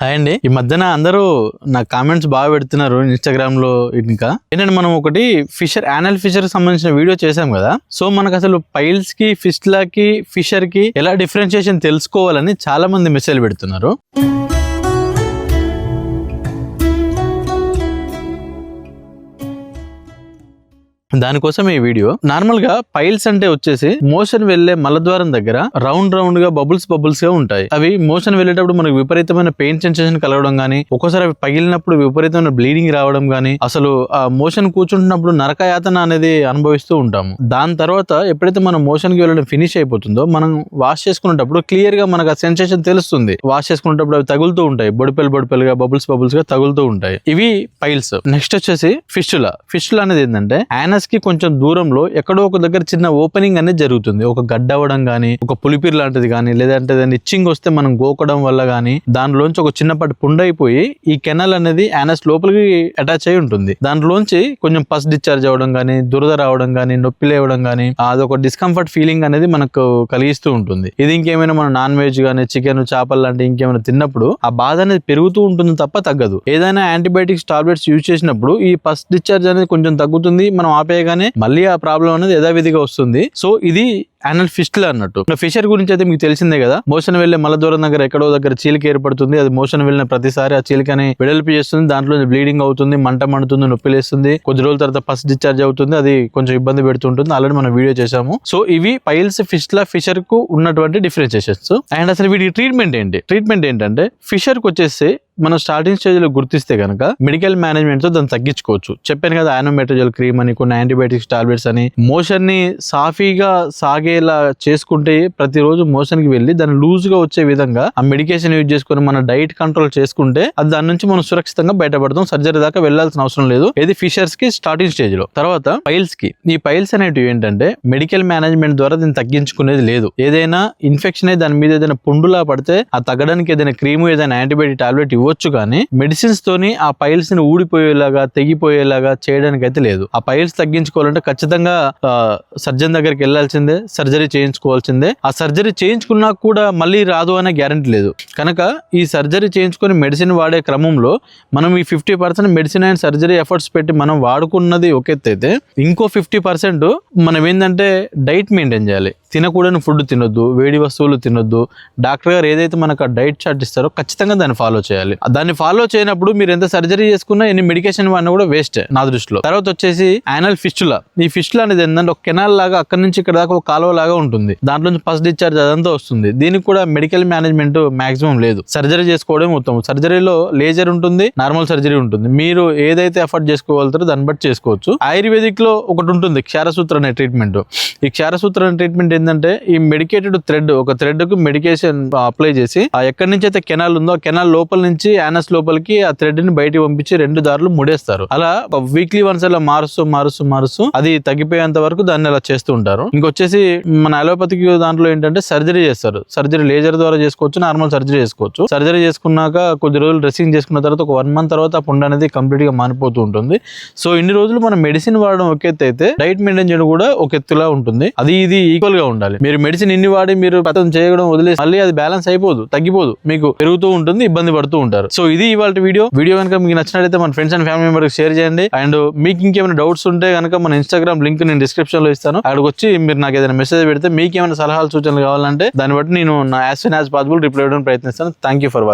Hi అండి. ఈ మధ్యన అందరూ నా కామెంట్స్ బాగా పెడుతున్నారు ఇన్స్టాగ్రామ్ లో. ఇంకా ఏంటంటే మనం ఒకటి యానల్ ఫిషర్ సంబంధించిన వీడియో చేసాం కదా. సో మనకు అసలు పైల్స్ కి, ఫిస్టులాకి, ఫిషర్ కి ఎలా డిఫరెన్షియేషన్ తెలుసుకోవాలని చాలా మంది మెసేజ్ పెడుతున్నారు. దానికోసం ఈ వీడియో. నార్మల్ గా పైల్స్ అంటే వచ్చేసి మోషన్ వెళ్లే మలద్వారం దగ్గర రౌండ్ గా బబుల్స్ గా ఉంటాయి. అవి మోషన్ వెళ్లేటప్పుడు మనకు విపరీతమైన పెయిన్ సెన్సేషన్ కలగడం గానీ, ఒక్కోసారి అవి పగిలినప్పుడు విపరీతమైన బ్లీడింగ్ రావడం గానీ, అసలు ఆ మోషన్ కూర్చుంటున్నప్పుడు నరకయాతన అనేది అనుభవిస్తూ ఉంటాము. దాని తర్వాత ఎప్పుడైతే మనం మోషన్ కి వెళ్ళడం ఫినిష్ అయిపోతుందో, మనం వాష్ చేసుకునేటప్పుడు క్లియర్ గా మనకు ఆ సెన్సేషన్ తెలుస్తుంది. వాష్ చేసుకునేటప్పుడు అవి తగులుతూ ఉంటాయి, బొడిపెలుగా బబుల్స్ గా తగులుతూ ఉంటాయి. ఇవి పైల్స్. నెక్స్ట్ వచ్చేసి ఫిస్టులా అనేది ఏంటంటే యానస్ కి కొంచెం దూరంలో ఎక్కడో ఒక దగ్గర చిన్న ఓపెనింగ్ అనేది జరుగుతుంది. ఒక గడ్డ అవ్వడం గానీ, ఒక పులిపిర్ లాంటిది గానీ, లేదంటే దాన్ని ఇచ్చింగ్ వస్తే మనం గోకడం వల్ల గానీ, దానిలోంచి ఒక చిన్నపాటి పుండైపోయి ఈ కెనల్ అనేది యానస్ లోపలికి అటాచ్ అయి ఉంటుంది. దాంట్లోంచి కొంచెం పస్ డిశ్చార్జ్ అవ్వడం గానీ, దురద రావడం గానీ, నొప్పి లేవడం గానీ, అదొక డిస్కంఫర్ట్ ఫీలింగ్ అనేది మనకు కలిగిస్తూ ఉంటుంది. ఇది ఇంకేమైనా మనం నాన్ వెజ్ గానీ, చికెన్, చేపలు లాంటి ఇంకేమైనా తిన్నప్పుడు ఆ బాధ అనేది పెరుగుతూ ఉంటుంది తప్ప తగ్గదు. ఏదైనా యాంటీబయాటిక్స్ టాబ్లెట్స్ యూజ్ చేసినప్పుడు ఈ పస్ డిశ్చార్జ్ అనేది కొంచెం తగ్గుతుంది. మనం ఆపేయగానే మళ్ళీ ఆ ప్రాబ్లం అనేది యథావిధిగా వస్తుంది. సో ఇది యానల్ ఫిస్టులా అన్నట్టు. ఫిషర్ గురించి అయితే మీకు తెలిసిందే కదా. మోషన్ వెళ్లే మలద్వారం దగ్గర ఎక్కడో దగ్గర చీలిక ఏర్పడుతుంది. అది మోషన్ వెళ్ళిన ప్రతిసారి ఆ చీలికని వెడల్పు చేస్తుంది. దాంట్లో బ్లీడింగ్ అవుతుంది, మంట మండుతుంది, నొప్పి లేస్తుంది. కొద్ది రోజుల తర్వాత పస్ డిశ్చార్జ్ అవుతుంది. అది కొంచెం ఇబ్బంది పెడుతుంటుంది. ఆల్రెడీ మనం వీడియో చేసాము. సో ఇవి పైల్స్, ఫిషర్ కు ఉన్నటువంటి డిఫరెన్షియేషన్స్. అండ్ అసలు వీటి ట్రీట్మెంట్ ఏంటంటే ఫిషర్ కు వచ్చేసి మనం స్టార్టింగ్ స్టేజ్ లో గుర్తిస్తే కనుక మెడికల్ మేనేజ్మెంట్ తో దాన్ని తగ్గించుకోవచ్చు. చెప్పాను కదా, యానోమెట్రోజెల్ క్రీమ్ అని, కొన్ని యాంటీబయాటిక్స్ టాబ్లెట్స్ అని. మోషన్ ని సాఫీగా సాగేలా చేసుకుంటే ప్రతిరోజు మోషన్ కి వెళ్ళి దాన్ని లూజ్ గా వచ్చే విధంగా ఆ మెడికేషన్ యూజ్ చేసుకుని మన డైట్ కంట్రోల్ చేసుకుంటే అది దాని నుంచి మనం సురక్షితంగా బయటపడతాం. సర్జరీ దాకా వెళ్లాల్సిన అవసరం లేదు. ఇది ఫిషర్స్ కి స్టార్టింగ్ స్టేజ్ లో. తర్వాత పైల్స్ కి, ఈ పైల్స్ అనేటివి ఏంటంటే మెడికల్ మేనేజ్మెంట్ ద్వారా దీన్ని తగ్గించుకునేది లేదు. ఏదైనా ఇన్ఫెక్షన్ అయి దాని మీద ఏదైనా పుండులా పడితే ఆ తగ్గడానికి ఏదైనా క్రీమ్, ఏదైనా యాంటీబయాటిక్ టాబ్లెట్ ఇవ్వచ్చు, కానీ మెడిసిన్స్ తోని ఆ పైల్స్ ని ఊడిపోయేలాగా, తెగిపోయేలాగా చేయడానికి అయితే లేదు. ఆ పైల్స్ తగ్గించుకోవాలంటే ఖచ్చితంగా సర్జన్ దగ్గరికి వెళ్లాల్సిందే, సర్జరీ చేయించుకోవాల్సిందే. ఆ సర్జరీ చేయించుకున్నా కూడా మళ్ళీ రాదు అనే గ్యారంటీ లేదు. కనుక ఈ సర్జరీ చేయించుకొని మెడిసిన్ వాడే క్రమంలో మనం ఈ 50% మెడిసిన్ అండ్ సర్జరీ ఎఫర్ట్స్ పెట్టి మనం వాడుకున్నది ఒక ఎత్తు అయితే, ఇంకో 50% మనం ఏంటంటే డైట్ మెయింటైన్ చేయాలి. తినకూడని ఫుడ్ తినొద్దు, వేడి వస్తువులు తినొద్దు. డాక్టర్ గారు ఏదైతే మనకు ఆ డైట్ చార్ట్ ఇస్తారో ఖచ్చితంగా దాన్ని ఫాలో చేయాలి. దాన్ని ఫాలో చేయనప్పుడు మీరు ఎంత సర్జరీ చేసుకున్నా, ఎన్ని మెడికేషన్ వాడినా కూడా వేస్ట్ నా దృష్టిలో. తర్వాత వచ్చేసి యానల్ ఫిస్టులా. ఈ ఫిస్టులా అనేది ఏంటంటే ఒక కెనాల్ లాగా అక్కడి నుంచి ఇక్కడ దాకా ఒక కాలువ లాగా ఉంటుంది. దాంట్లో నుంచి పస్ డిశ్చార్జ్ అదంతా వస్తుంది. దీనికి కూడా మెడికల్ మేనేజ్మెంట్ మాక్సిమం లేదు. సర్జరీ చేసుకోవడం ఉత్తమం. సర్జరీలో లేజర్ ఉంటుంది, నార్మల్ సర్జరీ ఉంటుంది. మీరు ఏదైతే ఎఫర్ట్ చేసుకోగలుగుతారో దాన్ని బట్టి చేసుకోవచ్చు. ఆయుర్వేదిక్ లో ఒకటి ఉంటుంది, క్షారసూత్ర అనే ట్రీట్మెంట్. ఈ క్షారసూత్ర అనే ట్రీట్మెంట్ ఏంటంటే ఈ మెడికేటెడ్ థ్రెడ్, ఒక థ్రెడ్ కు మెడికేషన్ అప్లై చేసి ఆ ఎక్కడి నుంచి అయితే కెనాల్ ఉందో ఆ కెనాల్ లోపల నుంచి యానస్ లోపలికి ఆ థ్రెడ్ ని బయటికి పంపించి 2 దారులు ముడేస్తారు. అలా వీక్లీ వన్స్ అలా మారుస్తూ అది తగ్గిపోయేంత వరకు దాన్ని అలా చేస్తూ ఉంటారు. ఇంకొచ్చేసి మన అలోపతిక్ దాంట్లో ఏంటంటే సర్జరీ చేస్తారు. సర్జరీ లేజర్ ద్వారా చేసుకోవచ్చు, నార్మల్ సర్జరీ చేసుకోవచ్చు. సర్జరీ చేసుకున్నాక కొద్ది రోజులు డ్రెస్సింగ్ చేసుకున్న తర్వాత ఒక 1 month తర్వాత ఆ పుండు అనేది కంప్లీట్ గా మానిపోతూ ఉంటుంది. సో ఇన్ని రోజులు మనం మెడిసిన్ వాడడం ఒక ఎత్తు అయితే, డైట్ మెయింటైన్ చేయడం కూడా ఒక ఎత్తులా ఉంటుంది. అది ఇది ఈక్వల్ గా ఉండాలి. మీరు మెడిసిన్ ఇన్ని వాడి మీరు పతం చేయడం వదిలేసి మళ్ళీ అది బ్యాలెన్స్ అయిపోదు, తగ్గిపోదు, మీకు పెరుగుతూ ఉంటుంది, ఇబ్బంది పడుతూ ఉంటారు. సో ఇది ఇవాళ వీడియో కనుక మీకు నచ్చినట్లయితే మన friends and family members share చేయండి. అండ్ మీకు ఇంకేమైనా డౌట్స్ ఉంటే కనుక మన ఇన్స్టాగ్రామ్ లింక్ నేను డిస్క్రిప్షన్ లో ఇస్తాను. అక్కడికి వచ్చి మీరు నాకు ఏదైనా మెసేజ్ పెడితే, మీకు ఏమైనా సలహాలు, సూచనలు కావాలంటే దాన్ని బట్టి నేను as soon as possible reply ఇవ్వడానికి ప్రయత్నిస్తాను. Thank you for watching.